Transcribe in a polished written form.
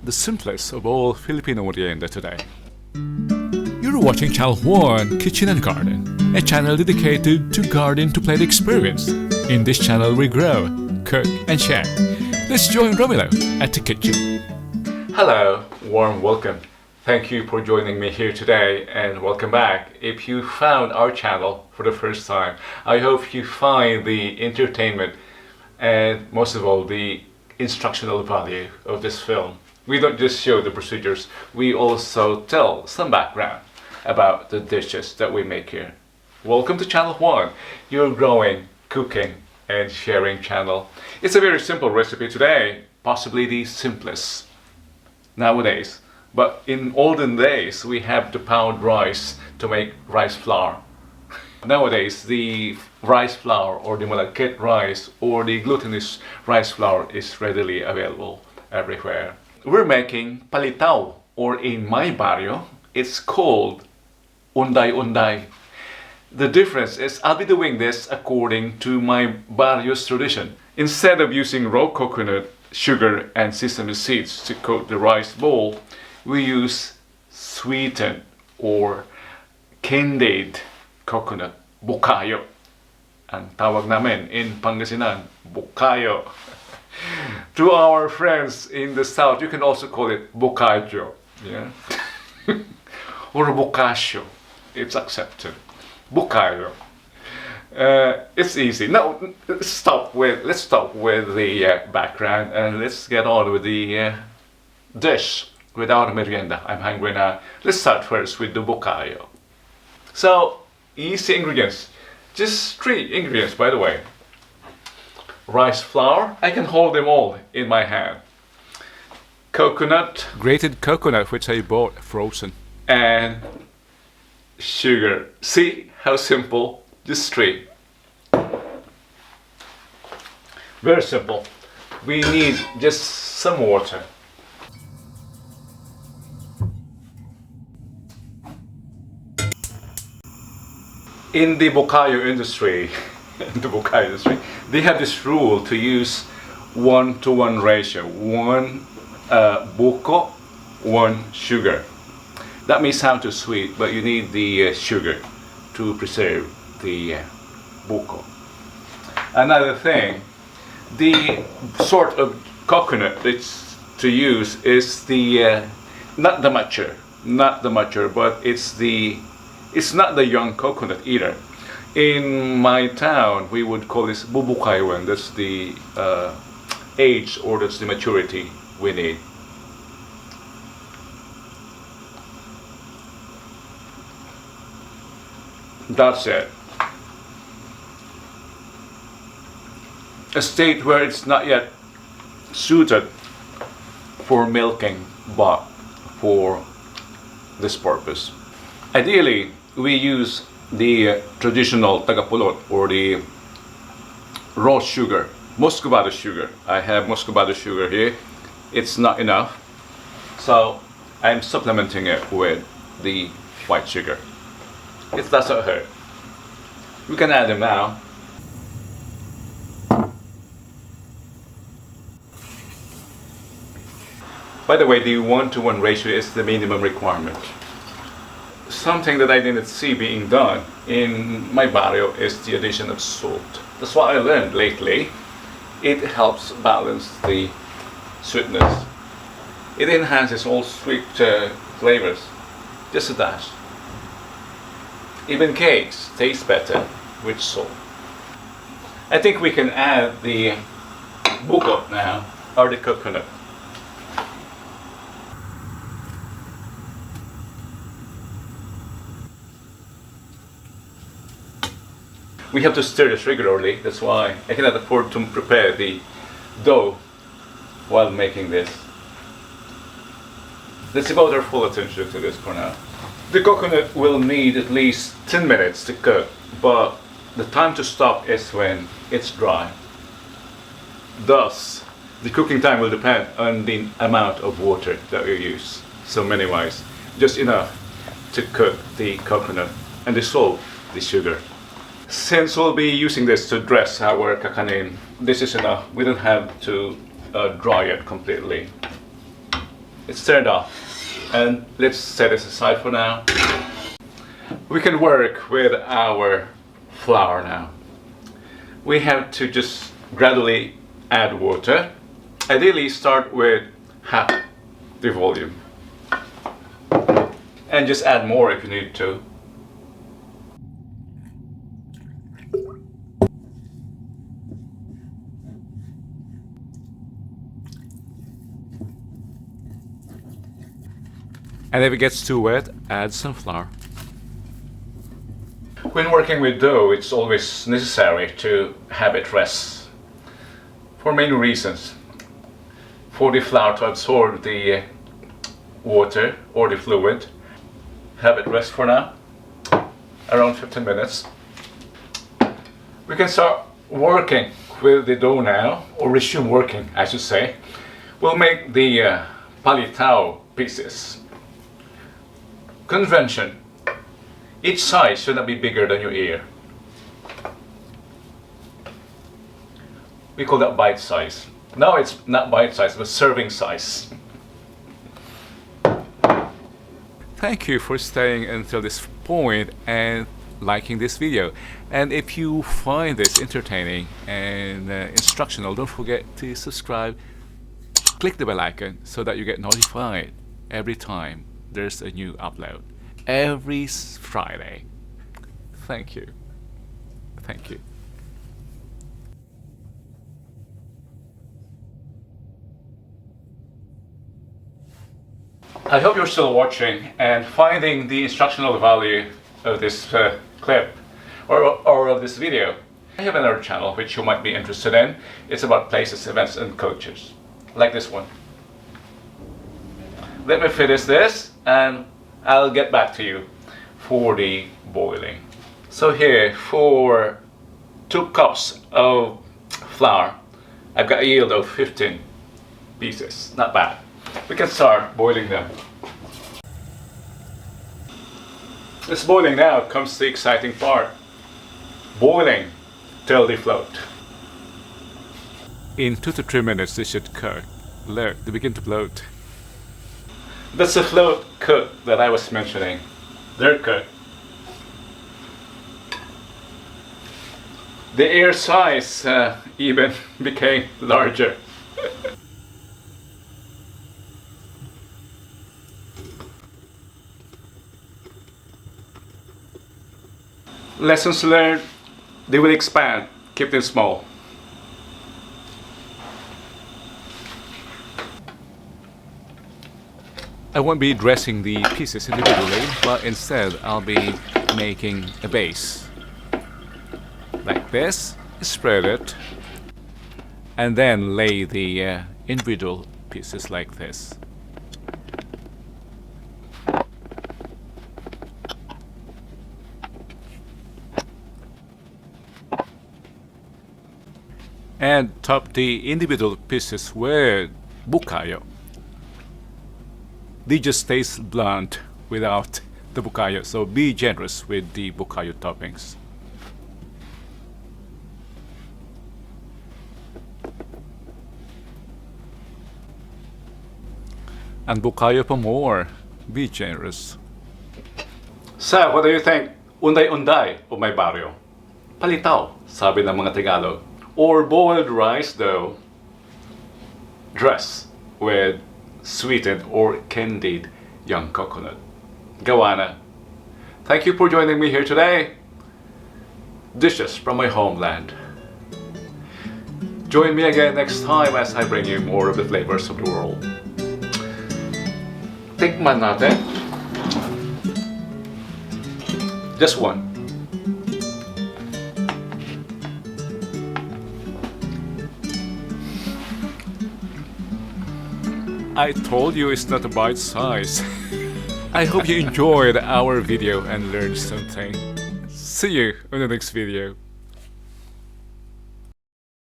the simplest of all Filipino merienda today. You're watching Channel 1 Kitchen and Garden, a channel dedicated to garden to plate experience. In this channel we grow, cook and share. Let's join Romilo at the kitchen. Hello, warm welcome. Thank you for joining me here today and welcome back. If you found our channel for the first time, I hope you find the entertainment and most of all the instructional value of this film. We don't just show the procedures, we also tell some background about the dishes that we make here. Welcome to Channel 1, your growing, cooking and sharing channel. It's a very simple recipe today, possibly the simplest nowadays. But in olden days, we have to pound rice to make rice flour. Nowadays, the rice flour or the Malagkit rice or the glutinous rice flour is readily available everywhere. We're making Palitaw, or in my barrio, it's called Unday-unday. The difference is I'll be doing this according to my barrio's tradition. Instead of using raw coconut, sugar and sesame seeds to coat the rice bowl, we use sweetened or candied coconut, Bukayo. Ang tawag namin in Pangasinan, Bukayo. To our friends in the south, you can also call it Bukayo, yeah? Or Bukasyo. It's accepted. Bukayo. It's easy. Now let's stop with the background and let's get on with the dish. Without merienda, I'm hungry now. Let's start first with the Bukayo. So, easy ingredients. Just 3 ingredients, by the way. Rice flour. I can hold them all in my hand. Coconut. Grated coconut, which I bought frozen. And sugar. See how simple? Just 3. Very simple. We need just some water. In the Bukayo industry, they have this rule to use 1-to-1 ratio. 1 buko, 1 sugar. That may sound too sweet, but you need the sugar to preserve the buko. Another thing, the sort of coconut that's to use is the not the mature, but it's not the young coconut either. In my town, we would call this bubukayon. That's the age or that's the maturity we need. That's it. A state where it's not yet suited for milking, but for this purpose. Ideally, we use the traditional tagapulot or the raw sugar, muscovado sugar. I have muscovado sugar here. It's not enough, so I'm supplementing it with the white sugar. It doesn't hurt. We can add them now. By the way, the 1-to-1 ratio is the minimum requirement. Something that I didn't see being done in my barrio is the addition of salt. That's what I learned lately. It helps balance the sweetness. It enhances all sweet flavors. Just a dash. Even cakes taste better with salt. I think we can add the buko now, or the coconut. We have to stir this regularly, that's why I cannot afford to prepare the dough while making this. Let's devote our full attention to this for now. The coconut will need at least 10 minutes to cook, but the time to stop is when it's dry. Thus, the cooking time will depend on the amount of water that you use. So many ways, just enough to cook the coconut and dissolve the sugar. Since we'll be using this to dress our kakanin, this is enough. We don't have to dry it completely. It's turned off. And let's set this aside for now. We can work with our flour now. We have to just gradually add water. Ideally start with half the volume. And just add more if you need to. And if it gets too wet, add some flour. When working with dough, it's always necessary to have it rest for many reasons. For the flour to absorb the water or the fluid, have it rest for now, around 15 minutes. We can start working with the dough now, or resume working, I should say. We'll make the Palitaw pieces. Convention. Each size should not be bigger than your ear. We call that bite size. Now it's not bite size, but serving size. Thank you for staying until this point and liking this video. And if you find this entertaining and instructional, don't forget to subscribe. Click the bell icon so that you get notified every time there's a new upload. Every Friday. Thank you. Thank you. I hope you're still watching and finding the instructional value of this clip or of this video. I have another channel which you might be interested in. It's about places, events and cultures, like this one. Let me finish this and I'll get back to you for the boiling. So here, for 2 cups of flour, I've got a yield of 15 pieces. Not bad. We can start boiling them. This boiling now comes the exciting part. Boiling till they float. In 2 to 3 minutes they should cook. Look, they begin to float. That's the float cook that I was mentioning. They're cooked. The air size even became larger. Lessons learned, they will expand. Keep them small. I won't be dressing the pieces individually, but instead I'll be making a base. Like this, spread it, and then lay the individual pieces like this. And top the individual pieces with bukayo. They just taste blunt without the bukayo, so be generous with the bukayo toppings. And bukayo pa more, be generous. So, what do you think? Unday-unday o may baryo? Palitaw, sabi ng mga Tagalog. Or boiled rice dough dressed with sweetened or candied young coconut. Gawana. Thank you for joining me here today. Dishes from my homeland. Join me again next time as I bring you more of the flavors of the world. Tikman natin. Just one. I told you it's not a bite size. I hope you enjoyed our video and learned something. See you in the next video.